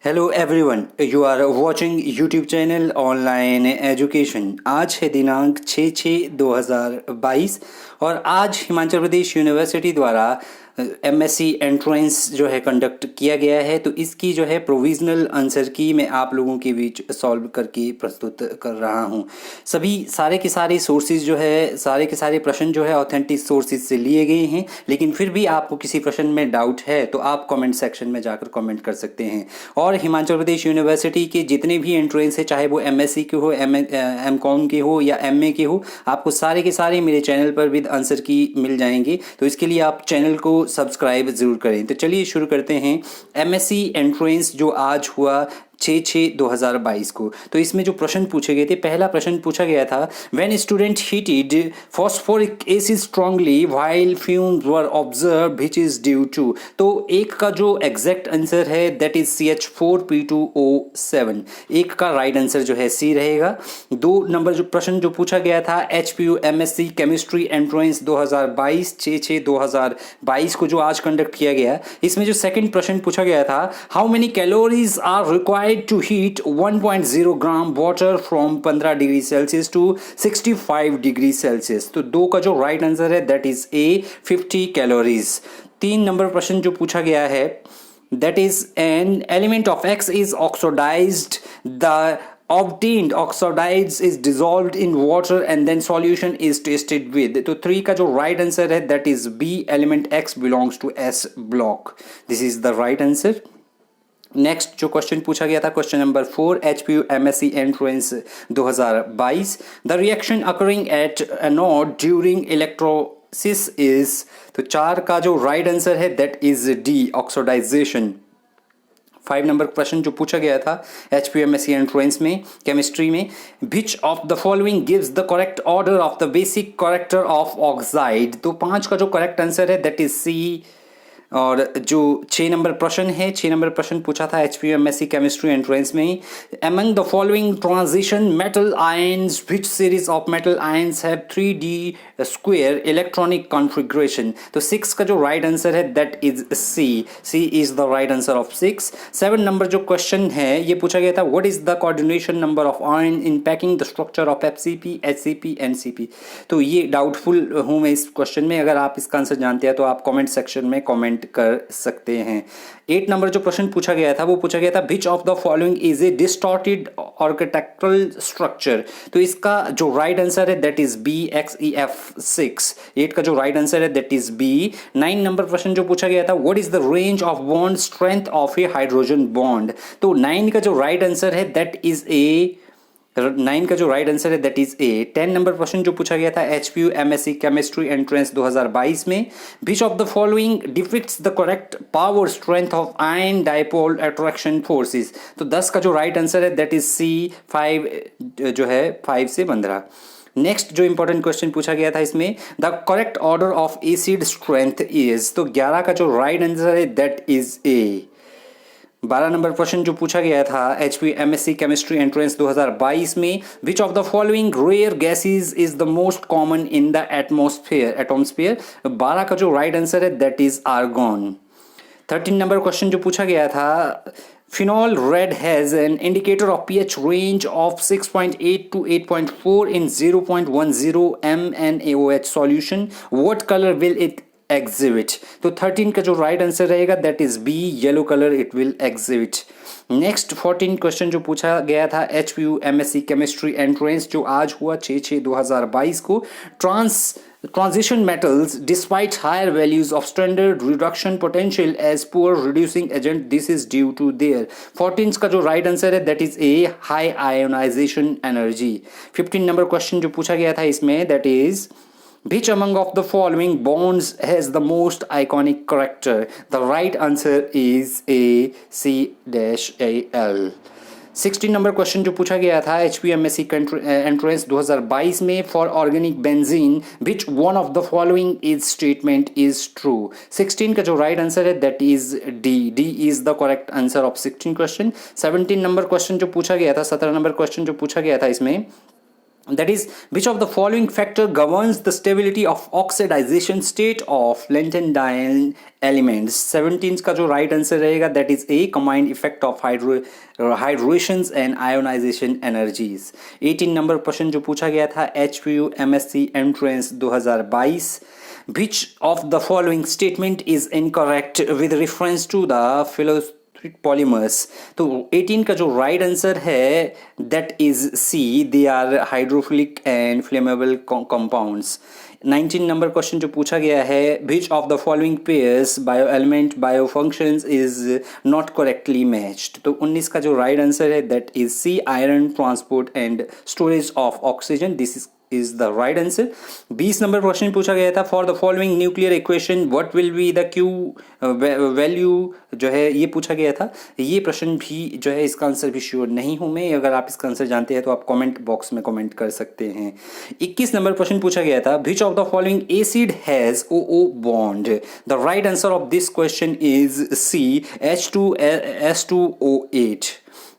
Hello everyone, you are watching YouTube channel online education. आज है दिनांक 6/6/2022 और आज हिमाचल प्रदेश यूनिवर्सिटी द्वारा एमएससी एंट्रेंस जो है कंडक्ट किया गया है। तो इसकी जो है प्रोविज़नल आंसर की मैं आप लोगों के बीच सॉल्व करके प्रस्तुत कर रहा हूँ। सभी सारे के सारे सोर्सेज जो है, सारे के सारे प्रश्न जो है ऑथेंटिक सोर्सेज से लिए गए हैं, लेकिन फिर भी आपको किसी प्रश्न में डाउट है तो आप कमेंट सेक्शन में जाकर कमेंट कर सकते हैं। और हिमाचल प्रदेश यूनिवर्सिटी के जितने भी एंट्रेंस है, चाहे वो एमएससी के हो, एमकॉम के हो या एमए के हो, आपको सारे के सारे मेरे चैनल पर विद आंसर की मिल जाएंगे। तो इसके लिए आप चैनल को सब्सक्राइब जरूर करें। तो चलिए शुरू करते हैं। एमएससी एंट्रेंस जो आज हुआ 6/6/2022 को, तो इसमें जो प्रश्न पूछे गए थे, पहला प्रश्न पूछा गया था when student heated phosphoric acid strongly while fumes were observe which is due to. तो एक का जो एग्जैक्ट आंसर है दैट इज CH4P2O7। एक का राइट आंसर जो है सी रहेगा। 2 नंबर जो प्रश्न जो पूछा गया था HPU MSc केमिस्ट्री एंट्रेंस 2022 6/6/2022 को जो आज कंडक्ट किया गया, इसमें जो सेकंड प्रश्न पूछा गया था how many calories are required to heat 1.0 gram water from 15 degree Celsius to 65 degree Celsius. तो 2 का जो राइट आंसर है that is A 50 calories. 3 number प्रश्न जो पूछा गया है that is an element of X is oxidized, the obtained oxides is dissolved in water and then solution is tested with। तो 3 का जो राइट आंसर है that is B element X belongs to S block। This is the right answer. Next जो question पूछा गया था, question number 4 HPU MSc entrance 2022, the reaction occurring at anode during electrolysis is. तो 4 का जो right answer है that is D oxidisation. 5 नंबर question जो पूछा गया था HPU MSc एंट्रेंस में केमिस्ट्री में, which of the following gives the correct order of the basic character of oxide. तो 5 का जो करेक्ट आंसर है दैट इज C। और जो 6 नंबर प्रश्न है, 6 नंबर प्रश्न पूछा था HPU MSc केमिस्ट्री एंट्रेंस में, among the following transition metal ions which series of metal ions have 3D square electronic configuration. तो 6 का जो राइट आंसर है that is C is the right answer of 6। 7 number जो question है ये पूछा गया था what is the coordination number of ion in packing the structure of FCP HCP NCP। तो ये डाउटफुल हूँ मैं इस क्वेश्चन में, अगर आप इसका आंसर जानते हैं तो आप कमेंट सेक्शन में कमेंट कर सकते हैं। 8 नंबर जो प्रश्न पूछा गया था वो पूछा गया था which of the following is a distorted architectural structure. तो इसका जो राइट आंसर है दैट इज B XEF6। 8 का जो राइट आंसर है दैट इज B। 9 नंबर प्रश्न जो पूछा गया था what is the range of bond strength of A hydrogen bond. तो 9 का जो राइट आंसर है दैट इज A। 9 का जो राइट आंसर है दैट इज A। 10 नंबर प्रश्न जो पूछा गया था HPU MSc केमिस्ट्री एंट्रेंस 2022 में, which of the following depicts the correct power strength of ion dipole attraction forces. तो 10 का जो राइट आंसर है दैट इज C 5 जो है 5 से 15। नेक्स्ट जो इंपॉर्टेंट क्वेश्चन पूछा गया था इसमें, the correct order of acid strength is. तो 11 का जो राइट आंसर है दैट इज A। 12 नंबर प्रश्न जो पूछा गया था HPU MSc केमिस्ट्री एंट्रेंस 2022 में, which of the following rare gases is the most common in the atmosphere. 12 का जो राइट आंसर है that is argon. 13 number question जो पूछा गया था, phenol red has an indicator of pH range of 6.8 to 8.4 in 0.10 mNaOH solution. What color will it exhibit? तो 13 का जो राइट आंसर रहेगा that is B yellow colour it will exhibit. Next 14 question जो पूछा गया था HPU MSc केमिस्ट्री एंट्रेंस जो आज हुआ 6/6/2022 को, transition metals despite higher values of standard reduction potential as poor reducing agent, this is due to their। 14 का जो राइट आंसर है that is A high ionization energy। 15 number question जो पूछा गया था इसमें that is which among of the following bonds has the most iconic character। the right answer is A C-Al। 16 number question जो पूछा गया था HPU MSc एंट्रेंस 2022 में, for organic benzene which one of the following is statement is true. 16 का जो right answer है that is D is the correct answer of 16 question. 17 number question जो पूछा गया था, 17 नंबर क्वेश्चन जो पूछा गया था इसमें, that is, which of the following factor governs the stability of oxidization state of lanthanide elements? 17 का जो राइट आंसर रहेगा that is A, combined effect of hydrations and ionization energies. 18 number प्रश्न जो पूछा गया था HPU MSc Entrance 2022, which of the following statement is incorrect with reference to the polymers? तो 18 का जो राइट आंसर है that is C, they are hydrophilic and flammable compounds. 19 number question जो पूछा गया है which of the following pairs bio element bio functions is not correctly matched? तो 19 का जो राइट आंसर है that is C, iron transport and storage of oxygen. This is the right answer. 20 number question पूछा गया था for the following nuclear equation what will be the Q value जो है ये पूछा गया था. ये प्रश्न भी जो है इसका आंसर भी श्योर नहीं हूं मैं. अगर आप इसका आंसर जानते हैं तो आप कमेंट बॉक्स में कमेंट कर सकते हैं. 21 नंबर क्वेश्चन पूछा गया था which of the following acid has OO bond? The right answer of this question is C, H2S2O8.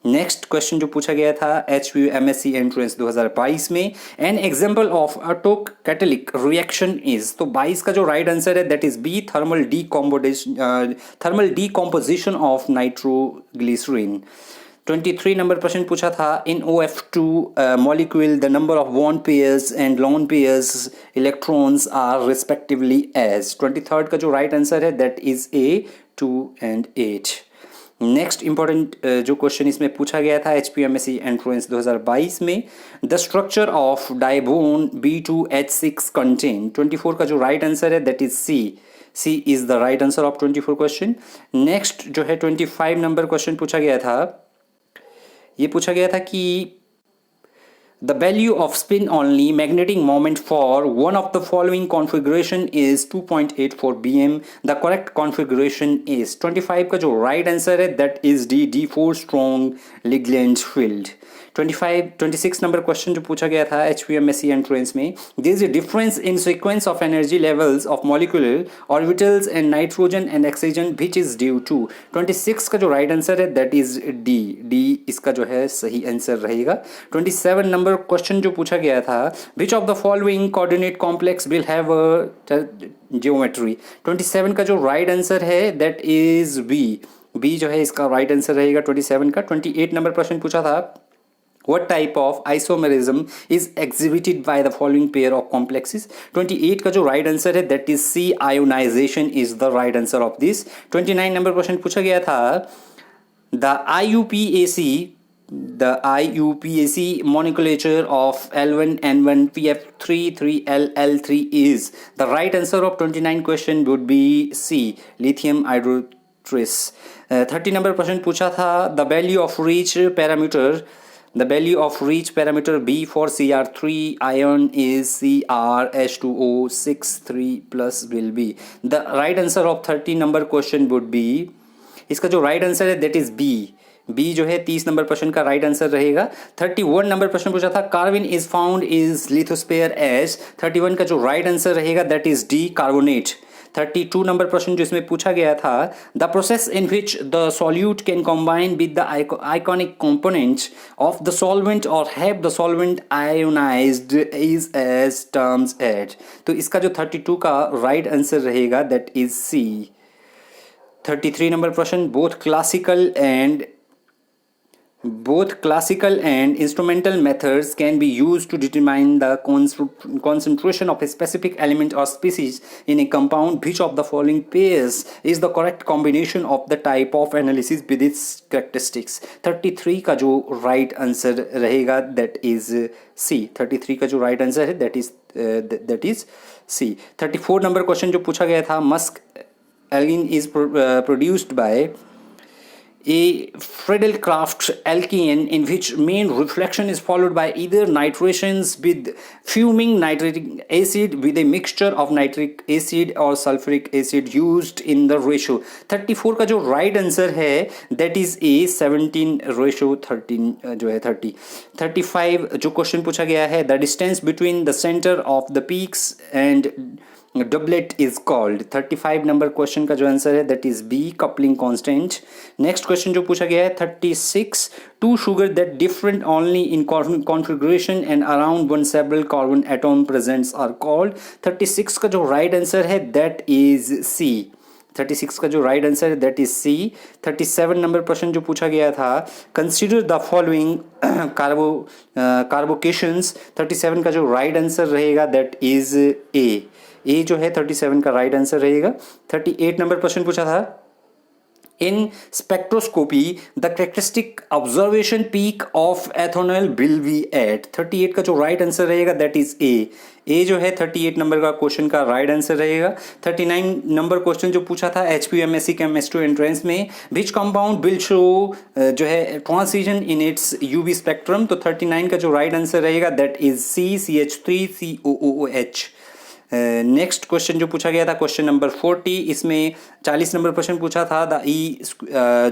Next question जो पूछा गया था HPU MSc एंट्रेंस 2022 में, an example of autocatalytic reaction is. तो 22 का जो राइट आंसर है that is B, thermal decomposition of nitroglycerine. 23 नंबर प्रश्न पूछा था इन OF2 molecule the number of bond pairs and lone pairs electrons are respectively as. 23rd का जो राइट आंसर है that is A, 2 and 8. Next important जो question इसमें पूछा गया था HPU MSc एंट्रेंस 2022 में, the structure of diborane B2H6 contain. 24 का जो राइट आंसर है that is C is the right answer of 24 question. Next जो है 25 नंबर क्वेश्चन पूछा गया था, ये पूछा गया था कि the value of spin only magnetic moment for one of the following configuration is 2.84 bm. The correct configuration is 25 का जो right answer है that is D4 strong Lagrange field. 26 number question जो पूछा गया था HPU MSc एंट्रेंस में, there is a difference in sequence of energy levels of molecular orbitals and nitrogen and oxygen which is due to. 26 का जो right answer है that is D इसका जो है सही आंसर रहेगा. 27 नंबर क्वेश्चन जो पूछा गया था which of the following coordinate complex will have a geometry. 27 का जो राइट आंसर है दैट इज बी जो है इसका राइट आंसर रहेगा 27 का. 28 नंबर प्रश्न पूछा था what type of isomerism is exhibited by the following pair of complexes. 28 का जो right answer है that is C, ionization is the right answer of this. 29 number question पूछा गया था the IUPAC nomenclature of L1N1 PF3 3L3 is. The right answer of 29 question would be C, lithium hydroxide. 30 number प्रश्न पूछा था the value of reach parameter B for Cr3 ion is CrH2O6 plus will be. The right answer of 30 number question would be, इसका जो right answer है that is B जो है 30 number प्रश्न का राइट आंसर रहेगा. 31 नंबर प्रश्न पूछा था carbon is found is lithosphere as. 31 का जो राइट आंसर रहेगा दैट इज डी, कार्बोनेट. 32 नंबर प्रश्न जो इसमें पूछा गया था the process in which the solute can combine with the iconic components of the solvent और have the solvent ionised is as terms at. तो इसका जो 32 का राइट आंसर रहेगा दैट इज सी. 33 नंबर प्रश्न both classical and instrumental methods can be used to determine the concentration of a specific element or species in a compound. Which of the following pairs is the correct combination of the type of analysis with its characteristics? 33 का जो right answer रहेगा that is C. 33 का जो right answer है that is C. 34 number question जो पूछा गया था musk alkene is produced by a Friedel-Crafts alkene in which main reflection is followed by either nitrations with fuming nitric acid with a mixture of nitric acid or sulfuric acid used in the ratio. 34 का जो right answer है that is A, 17:13 जो है 30. 35 जो question पूछा गया है the distance between the center of the peaks and doublet is called? 35 number question का जो आंसर है that is B, coupling constant. Next question जो पूछा गया है 36, two sugar that different only in configuration and around one several carbon atom presents are called. 36 का जो right answer है दैट इज सी। 36 का जो राइट आंसर है दैट इज सी। 37 नंबर प्रश्न जो पूछा गया था, कंसीडर द फॉलोइंग कार्बोकेशंस। 37 का जो राइट आंसर रहेगा दैट इज ए जो है 37 का राइट आंसर रहेगा। 38 नंबर प्रश्न पूछा था, in spectroscopy the characteristic observation peak of ethanol will be at. 38 का जो राइट आंसर रहेगा दैट इज ए जो है 38 नंबर का क्वेश्चन का राइट आंसर रहेगा। 39 नंबर क्वेश्चन जो पूछा था HPMSC केमिस्ट्री एंट्रेंस में, विच कंपाउंड विल शो जो है transition in its UV spectrum. तो 39 का जो राइट आंसर रहेगा that is C, CH3COOH। Next question जो पूछा गया था क्वेश्चन नंबर 40, इसमें 40 नंबर प्रश्न पूछा था, द ई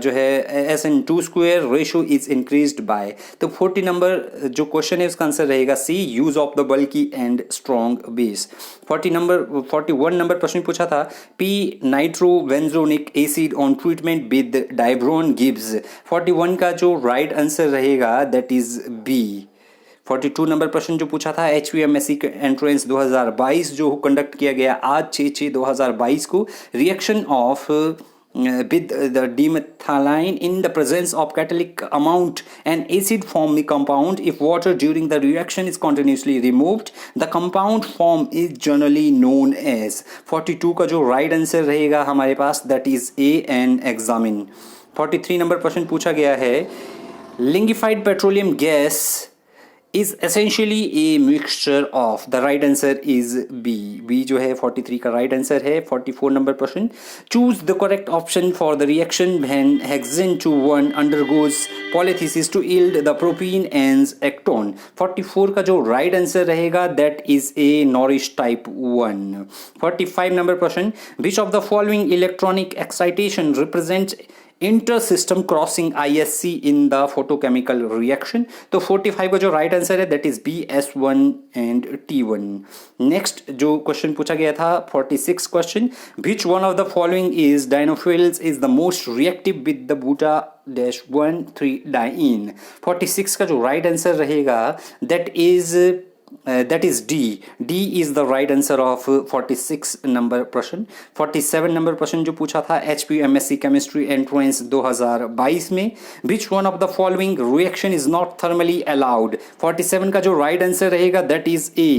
जो है SN2² ratio is increased by. तो 40 नंबर जो क्वेश्चन है उसका आंसर रहेगा C, use of the bulky and strong base. 41 नंबर प्रश्न पूछा था, P nitrobenzoic acid on treatment with diborane gives. 41 का जो राइट आंसर रहेगा दैट इज बी। 42 नंबर प्रश्न जो पूछा था HPMSC एंट्रेंस 2022 जो कंडक्ट किया गया आज 6/6/2022 को, reaction of with the dimethylamine in the presence of catalytic amount and acid form the compound. If water during the reaction is continuously removed, the compound form is generally known as। 42 का जो right answer रहेगा हमारे पास that is A and examine। 43 number प्रश्न पूछा गया है, liquefied petroleum gas is essentially a mixture of। the right answer is B जो है 43 का right answer है। 44 नंबर प्रश्न, choose the correct option for the reaction when hexane 2,1 undergoes polythesis to yield the propene and acetone। 44 का जो right answer रहेगा that is A, Norrish type 1। 45 नंबर प्रश्न, which of the following electronic excitation represents inter system crossing ISC in the photochemical reaction. तो 45 का जो right answer है that is B, S1 and T1। Next जो क्वेश्चन पूछा गया था 46 question, which one of the following is dienophiles is the most reactive with the buta -1,3 diene. 46 का जो राइट आंसर रहेगा that is D is the right answer of 46 number प्रश्न। 47 number प्रश्न जो पूछा था HPMSC केमिस्ट्री एंट्रेंस 2022 में, which one of the following reaction is not thermally allowed। 47 का जो right answer रहेगा that is A।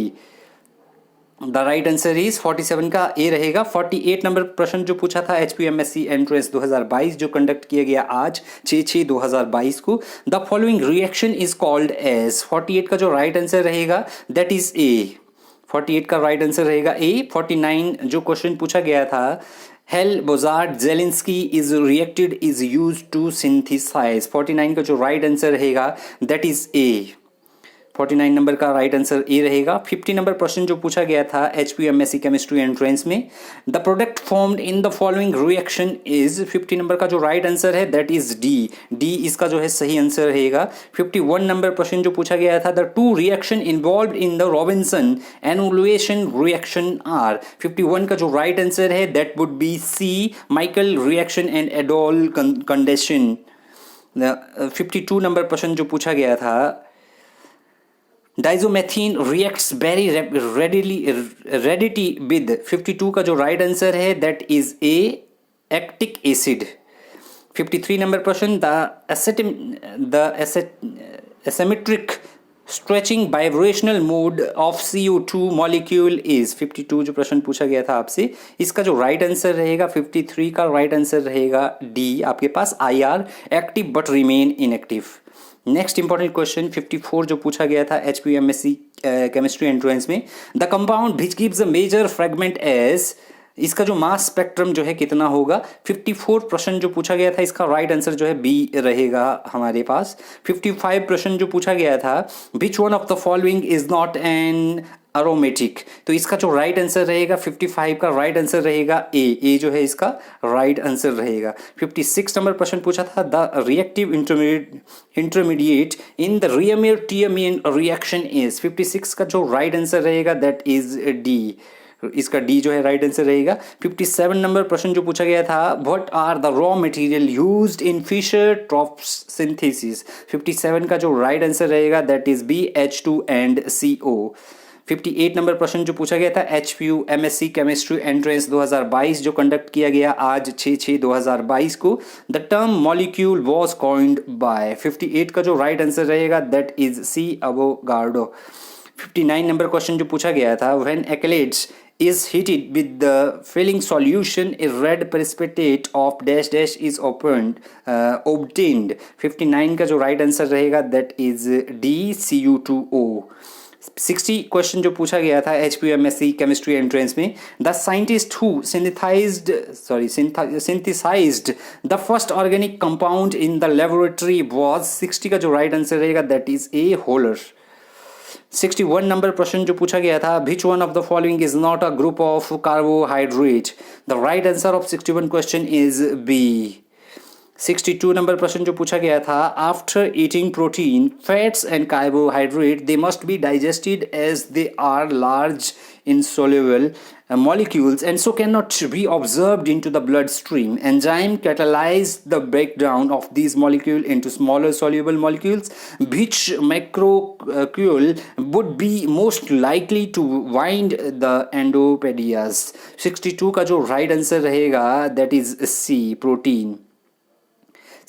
The right answer is 47 का ए रहेगा। 48 नंबर प्रश्न जो पूछा था HPMSC एंट्रेंस 2022 जो कंडक्ट किया गया आज 6/6/2022 को, the following reaction is called as. 48 का जो राइट आंसर रहेगा दैट इज ए। 48 का राइट आंसर रहेगा ए। 49 जो क्वेश्चन पूछा गया था, Hell Volhard Zelinsky is reacted is use to synthesise. 49 का जो राइट आंसर रहेगा दैट इज ए। 49 नंबर का राइट आंसर ए रहेगा। 50 नंबर प्रश्न जो पूछा गया था HPMSC केमिस्ट्री एंट्रेंस में, the product formed in the following reaction is. 50 नंबर का जो राइट आंसर है दैट इज डी इसका जो है सही आंसर रहेगा। 51 नंबर प्रश्न जो पूछा गया था, the two reaction involved in the Robinson annulation reaction are. 51 का जो राइट आंसर है that would be C, Michael reaction and aldol condensation. 52 नंबर प्रश्न जो पूछा गया था, diazomethane reacts very readily with. 52 का जो राइट आंसर है that is A, acetic acid. 53 नंबर प्रश्न, the asymmetric stretching vibrational mode of CO2 molecule is. 52 जो प्रश्न पूछा गया था आपसे, इसका जो राइट आंसर रहेगा 53 का राइट आंसर रहेगा डी आपके पास, IR, active but remain inactive. Next important question 54 जो पूछा गया था HPMSC केमिस्ट्री एंट्रेंस में, the compound which gives a major fragment as. इसका जो मास स्पेक्ट्रम जो है कितना होगा। 54 प्रश्न जो पूछा गया था इसका राइट आंसर जो है बी रहेगा हमारे पास। 55 प्रश्न जो पूछा गया था, विच one of the following is not an aromatic. तो इसका जो राइट आंसर रहेगा 55 का राइट आंसर रहेगा ए जो है इसका राइट आंसर रहेगा। 56 नंबर प्रश्न पूछा था, the reactive intermediate in the Reimer Tiemann reaction is. 56 का जो राइट आंसर रहेगा दैट इज डी, इसका डी जो है राइट आंसर रहेगा। 57 नंबर प्रश्न जो पूछा गया था, what are the raw material used in Fischer Tropsch synthesis. 57 का जो राइट आंसर रहेगा that is BH2 and CO। 58 number प्रश्न जो पूछा गया था, HPU MSc केमिस्ट्री एंट्रेंस 2022 जो कंडक्ट किया गया आज 6/6/2022 को, the term molecule was coined bye. 58 का जो राइट आंसर रहेगा that is C Avogadro. 59 number question जो पूछा गया था, when एक्लेट्स is heated with the filling solution, a red precipitate of dash dash is obtained। 59 का जो राइट आंसर रहेगा that is D Cu2O। 60 question जो पूछा गया था HPU MSc केमिस्ट्री एंट्रेंस में, the scientist who synthesized the first organic compound in the laboratory was. 60 का जो राइट आंसर रहेगा that is A holer. 61 number प्रश्न जो पूछा गया था, which one of the following is not a group of carbohydrate। the right answer of 61 question is B। 62 number प्रश्न जो पूछा गया था, after eating protein fats and carbohydrate they must be digested as they are large insoluble molecules and so cannot be absorbed into the bloodstream. Enzyme catalyze the breakdown of these molecules into smaller soluble molecules. Which macromolecule would be most likely to bind the endopedias? 62 का जो right answer रहेगा that is C, protein।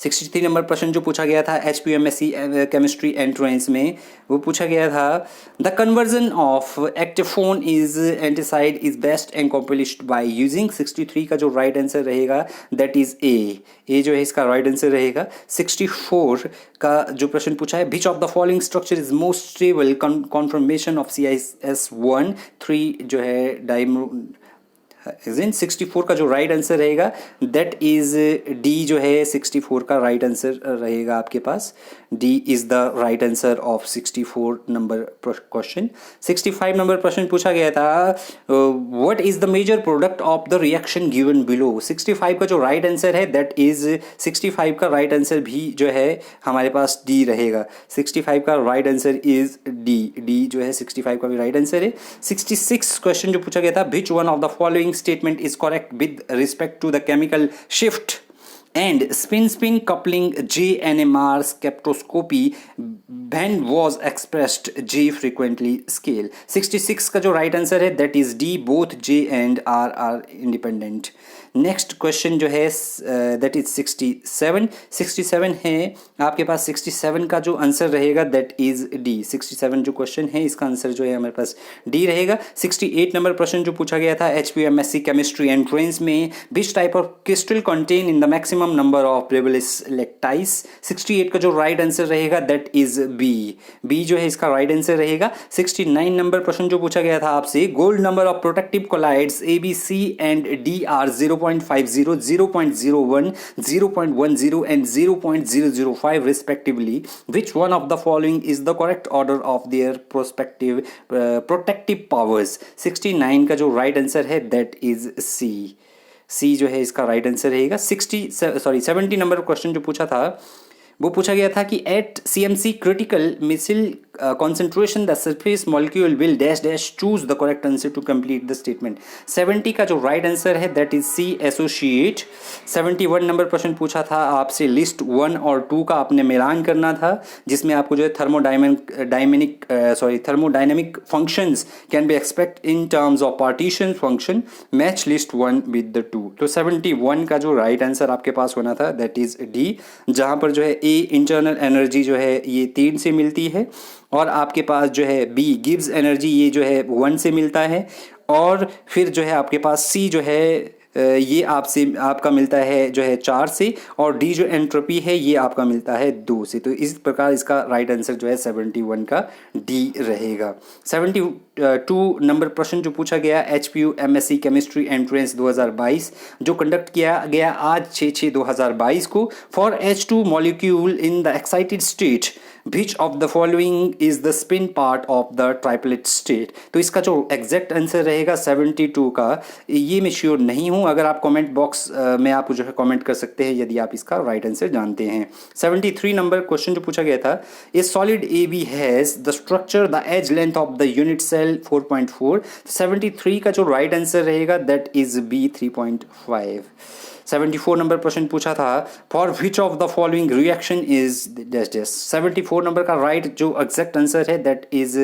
63 number प्रश्न जो पूछा गया था HPU MSc chemistry entrance में, वो पूछा गया था, the conversion of acetophenone is antacid is best accomplished by using. 63 का जो राइट आंसर रहेगा दैट इज ए जो है इसका राइट आंसर रहेगा। 64 का जो प्रश्न पूछा है, which of the following structure is most stable conformation of CIS1 3 जो है डाइमो। 64 का जो राइट आंसर रहेगा दैट इज डी जो है 64 का राइट आंसर रहेगा आपके पास। D is the right answer of 64 नंबर क्वेश्चन। 65 नंबर प्रश्न पूछा गया था, what is the major product of the reaction given below. 65 का जो राइट आंसर है दैट इज 65 का राइट आंसर भी जो है हमारे पास डी रहेगा। 65 का राइट आंसर इज डी जो है 65 का भी राइट आंसर है। 66 क्वेश्चन जो पूछा गया था, विच one of the following statement is correct with respect to the chemical shift and spin coupling JNMR spectroscopy when was expressed J frequently scale। 66 का जो राइट आंसर है that is D, both J and R are independent। Next question जो है that is 67 है आपके पास। 67 का जो answer रहेगा दैट इज डी। 67 जो क्वेश्चन है इसका आंसर जो है हमारे पास डी रहेगा। 68 नंबर प्रश्न जो पूछा गया था HPU MSc केमिस्ट्री एंट्रेंस में, which type of crystal contain in the maximum number of Bravais lattice. 68 का जो राइट आंसर रहेगा दैट इज बी जो है इसका राइट आंसर रहेगा। 69 नंबर प्रश्न जो पूछा गया था आपसे, gold number of protective colloids ABC and D are 0.50, 0.01, 0.10 and 0.005 respectively. Which one of the following is the correct order of their protective powers? 69 का जो right answer है that is C जो है इसका right answer रहेगा। 70 number question जो पूछा था वो पूछा गया था कि at CMC critical micelle concentration the surface molecule will dash dash, choose the correct answer to complete the statement। 70 का जो right answer है that is C, associate। 71 number प्रश्न पूछा था आपसे, लिस्ट 1 और 2 का आपने मिलान करना था, जिसमें आपको जो है thermodynamic functions can be expect in terms of partition function, match list 1 with the 2। तो 71 का जो right answer आपके पास होना था that is D, जहाँ पर जो है A इंटरनल एनर्जी जो है ये 3 से मिलती है, और आपके पास जो है B गिब्स एनर्जी ये जो है 1 से मिलता है, और फिर जो है आपके पास C जो है ये आपका मिलता है जो है 4 से, और डी जो एंट्रोपी है ये आपका मिलता है 2 से। तो इस प्रकार इसका राइट आंसर जो है 71 का डी रहेगा। 72 नंबर प्रश्न जो पूछा गया HPU MSc केमिस्ट्री एंट्रेंस 2022 जो कंडक्ट किया गया आज 6/6/2022 को, for H2 molecule in the excited state which of the following is the spin part of the triplet state. तो इसका जो एग्जैक्ट आंसर रहेगा 72 का, ये मैं श्योर नहीं हूँ। अगर आप कमेंट बॉक्स में आप जो है कमेंट कर सकते हैं यदि आप इसका राइट आंसर जानते हैं। 73 नंबर क्वेश्चन जो पूछा गया था, A solid A B has the structure the edge length of the unit cell 4.4। 73 का जो राइट आंसर रहेगा दैट इज बी 3.5। 74 नंबर प्रश्न पूछा था, for which of the following reaction is dash dash. 74 number का राइट जो exact answer है that is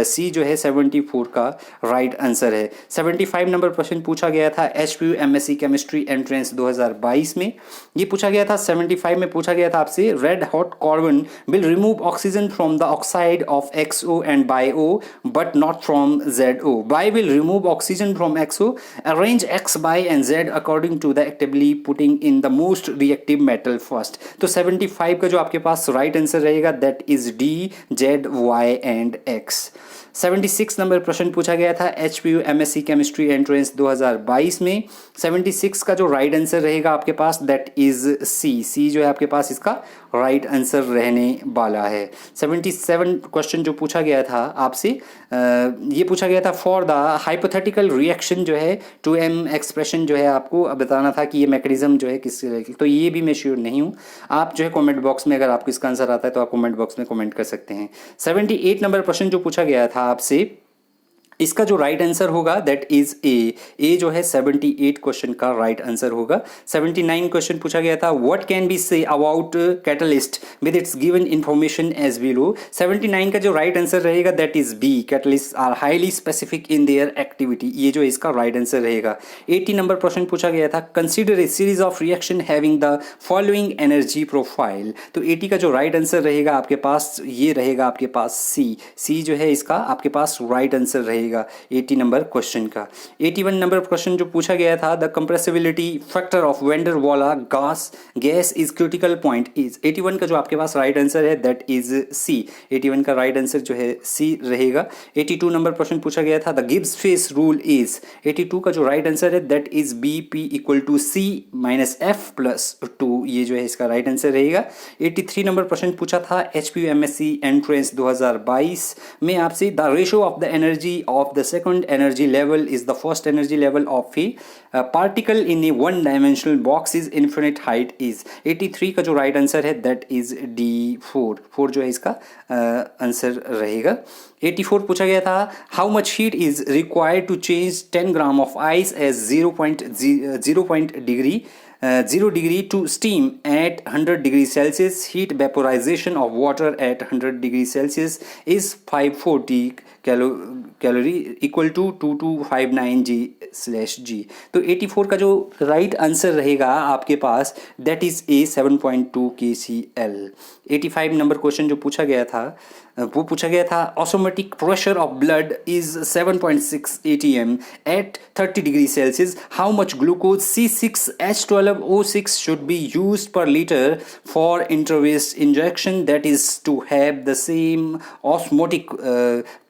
C जो है 74 का राइट आंसर है। 75 नंबर प्रश्न पूछा गया था HPU MSc केमिस्ट्री एंट्रेंस 2022 में। ये पूछा गया था 75 में पूछा गया था आपसे, red hot carbon will remove oxygen from the oxide of XO and BiO but not from ZO। Y will remove oxygen from XO, arrange X, Y and Z according to the putting in the most reactive metal first. तो 75 का जो आपके पास right answer रहेगा that is D, Z, Y and X। 76 number प्रश्न पूछा गया था HPU MSc केमिस्ट्री एंट्रेंस 2022 में। 76 का जो राइट आंसर रहेगा आपके पास दैट इज सी जो है आपके पास इसका राइट आंसर रहने वाला है। 77 क्वेश्चन जो पूछा गया था आपसे, ये पूछा गया था फॉर द हाइपोथेटिकल रिएक्शन जो है 2m एक्सप्रेशन जो है आपको बताना था कि ये मैकेनिज्म जो है किस, तो ये भी मैं श्योर नहीं हूँ। आप जो है कमेंट बॉक्स में अगर आपको इसका आंसर आता है तो आप कमेंट बॉक्स में कमेंट कर सकते हैं। 78 नंबर प्रश्न जो पूछा गया था आपसे, इसका जो राइट आंसर होगा दैट इज ए जो है 78 क्वेश्चन का राइट आंसर होगा। 79 क्वेश्चन पूछा गया था, what can be say about catalyst with its given information as below. 79 का जो राइट आंसर रहेगा that is B, catalyst are highly specific in their activity, ये जो इसका राइट आंसर रहेगा। 80 नंबर प्रश्न पूछा गया था, consider a series of reaction having the following energy profile. तो 80 का जो राइट आंसर रहेगा आपके पास ये रहेगा आपके पास सी जो है इसका आपके पास राइट आंसर रहेगा 80 नंबर क्वेश्चन का। 81 नंबर क्वेश्चन जो पूछा गया था, the compressibility factor of van der Waals gas is critical point is. 81 का जो आपके पास राइट आंसर है दैट इज सी। 81 का राइट आंसर जो है सी रहेगा। 82 नंबर प्रश्न पूछा गया था, the Gibbs phase rule is. 82 का जो राइट आंसर है that is B P equal to C minus F plus 2, ये जो है इसका राइट आंसर रहेगा। 83 नंबर प्रश्न पूछा था HPU MSc एंट्रेंस 2022 में आपसे, the ratio of the energy of the second energy level is the first energy level of a particle in a one dimensional box is infinite height is। 83 का जो right answer है that is D4 जो है इसका answer रहेगा। 84 पूछा गया था, how much heat is required to change 10 gram of ice as 0 degree to steam at 100 degrees Celsius. Heat vaporization of water at 100 degrees Celsius is 540 calorie equal to 2259 G/G। तो 84 का जो राइट आंसर रहेगा आपके पास that is A 7.2 kCl। 85 नंबर question जो पूछा गया था वो पूछा गया था, osmotic pressure of blood is 7.6 atm at 30 degree Celsius. How much glucose C6H12O6 should be use per litre for intravenous injection that is to have the same osmotic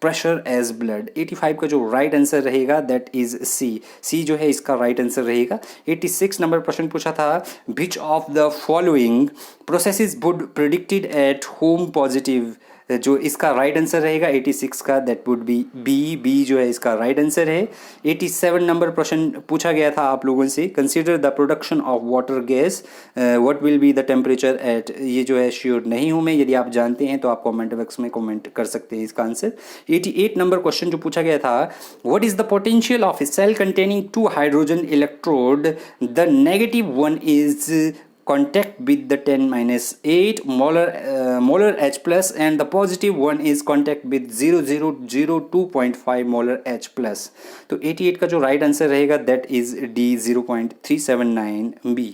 pressure as blood. 85 का जो right answer रहेगा that is C जो है इसका right answer रहेगा। 86 number प्रश्न पूछा था, which of the following processes would predicted at home positive. जो इसका राइट आंसर रहेगा 86 का दैट वुड बी बी जो है इसका राइट आंसर है। 87 नंबर प्रश्न पूछा गया था आप लोगों से, consider the production of water gas what will be the temperature at. ये जो है श्योर नहीं हूँ मैं, यदि आप जानते हैं तो आप कमेंट बॉक्स में कमेंट कर सकते हैं इसका आंसर। 88 नंबर क्वेश्चन जो पूछा गया था, what is the potential of a cell containing 2 hydrogen electrode, the negative one is contact with the 10-8 molar H plus and the positive one is contact with 0.2.5 molar H plus। तो 88 का जो right answer रहेगा that is D 0.379 B।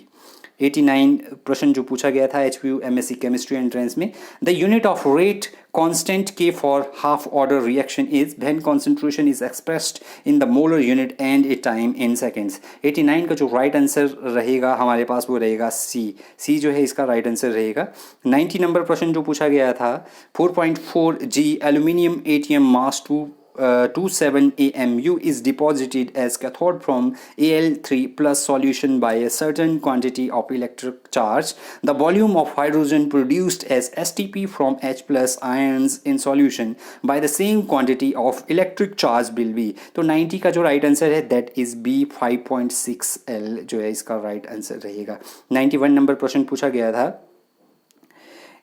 89 प्रश्न जो पूछा गया था HPU MSc chemistry entrance में, the unit of rate constant K for half order reaction is when concentration is expressed in the molar unit and A time in seconds. 89 का जो right answer रहेगा हमारे पास वो रहेगा सी जो है इसका राइट आंसर रहेगा। 90 नंबर प्रश्न जो पूछा गया था, 4.4 G aluminium ATM mass 2 27 AMU is deposited as cathode from Al3 plus solution by a certain quantity of electric charge, the volume of hydrogen produced as STP from H plus ions in solution by the same quantity of electric charge will be। तो 90 का जो right answer है that is B 5.6 L जो है इसका right answer रहेगा। 91 number प्रश्न पूछा गया था,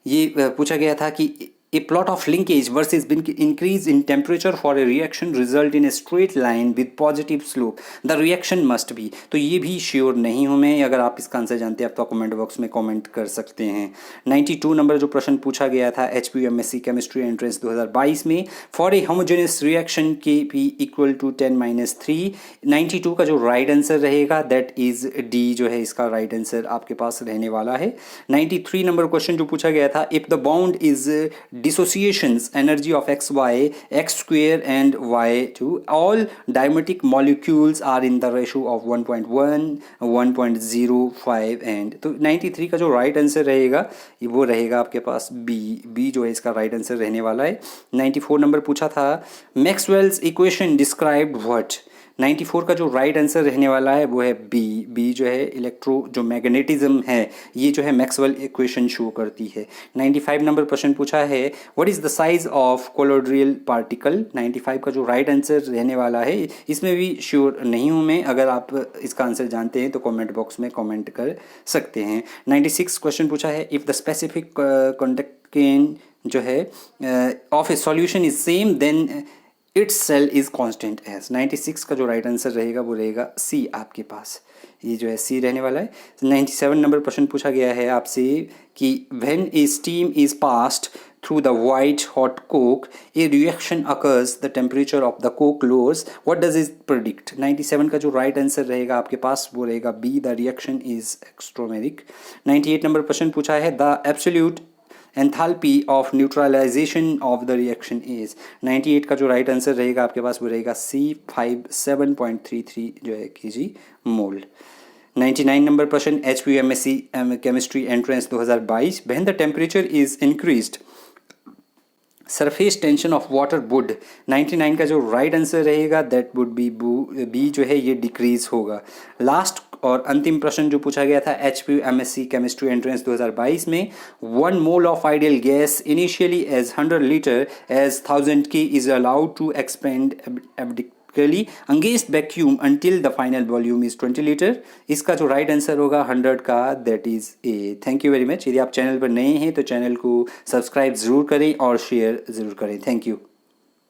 ये पूछा गया था कि a plot of linkage versus increase in temperature for a reaction result in a straight line with positive slope, the reaction must be। तो ये भी श्योर नहीं हूँ मैं, अगर आप इसका आंसर जानते हैं आप तो कमेंट बॉक्स में कमेंट कर सकते हैं। 92 नंबर जो प्रश्न पूछा गया था HPU MSc केमिस्ट्री एंट्रेंस 2022 में, for a homogeneous reaction Kp equal to 10-3, 92 का जो राइट आंसर रहेगा दैट इज डी जो है इसका राइट आंसर आपके पास रहने वाला है। 93 नंबर क्वेश्चन जो पूछा गया था, if the bound is dissociations energy of xy x square and y2 all diametric molecules are in the ratio of 1.1 1.05 and तो 93 का जो राइट आंसर रहेगा वो रहेगा आपके पास बी जो है इसका राइट आंसर रहने वाला है। 94 नंबर पूछा था, मैक्सवेल्स इक्वेशन डिस्क्राइब व्हाट, 94 का जो राइट आंसर रहने वाला है वो है बी जो है इलेक्ट्रो जो मैग्नेटिज्म है ये जो है मैक्सवेल इक्वेशन शो करती है। 95 नंबर प्रश्न पूछा है, what is the size of colloidal particle, 95 का जो राइट आंसर रहने वाला है इसमें भी श्योर नहीं हूँ मैं, अगर आप इसका आंसर जानते हैं तो कमेंट बॉक्स में कमेंट कर सकते हैं। 96 क्वेश्चन पूछा है, इफ़ द स्पेसिफिक कंडक्टेंस जो है of a solution is same then its cell is constant as, 96 का जो राइट आंसर रहेगा वो रहेगा सी आपके पास, ये जो है सी रहने वाला है। 97 नंबर प्रश्न पूछा गया है आपसे कि when A steam is passed through the white hot coke a reaction occurs the temperature of the coke lowers, what does it predict। 97 का जो राइट आंसर रहेगा आपके पास वो रहेगा B, the reaction is exothermic. 98 नंबर प्रश्न पूछा है, the absolute enthalpy of neutralisation of the reaction is, 98 का जो राइट आंसर रहेगा आपके पास वो रहेगा सी 57.33 जो है kg मोल। 99 नंबर प्रश्न, HPU MSc chemistry entrance 2022, when the temperature is increased surface tension of water would, 99 का जो राइट आंसर रहेगा दैट वुड बी जो है ये डिक्रीज होगा। लास्ट और अंतिम प्रश्न जो पूछा गया था HPU MSc केमिस्ट्री एंट्रेंस 2022 में, 1 mole of ideal gas initially as 100 litre as 1000 K is allowed to expand against vacuum until the final volume is 20 litre, इसका जो राइट आंसर होगा 100 का that is A. Thank you very much. यदि आप channel पर नए हैं तो चैनल को सब्सक्राइब ज़रूर करें और शेयर ज़रूर करें। Thank you.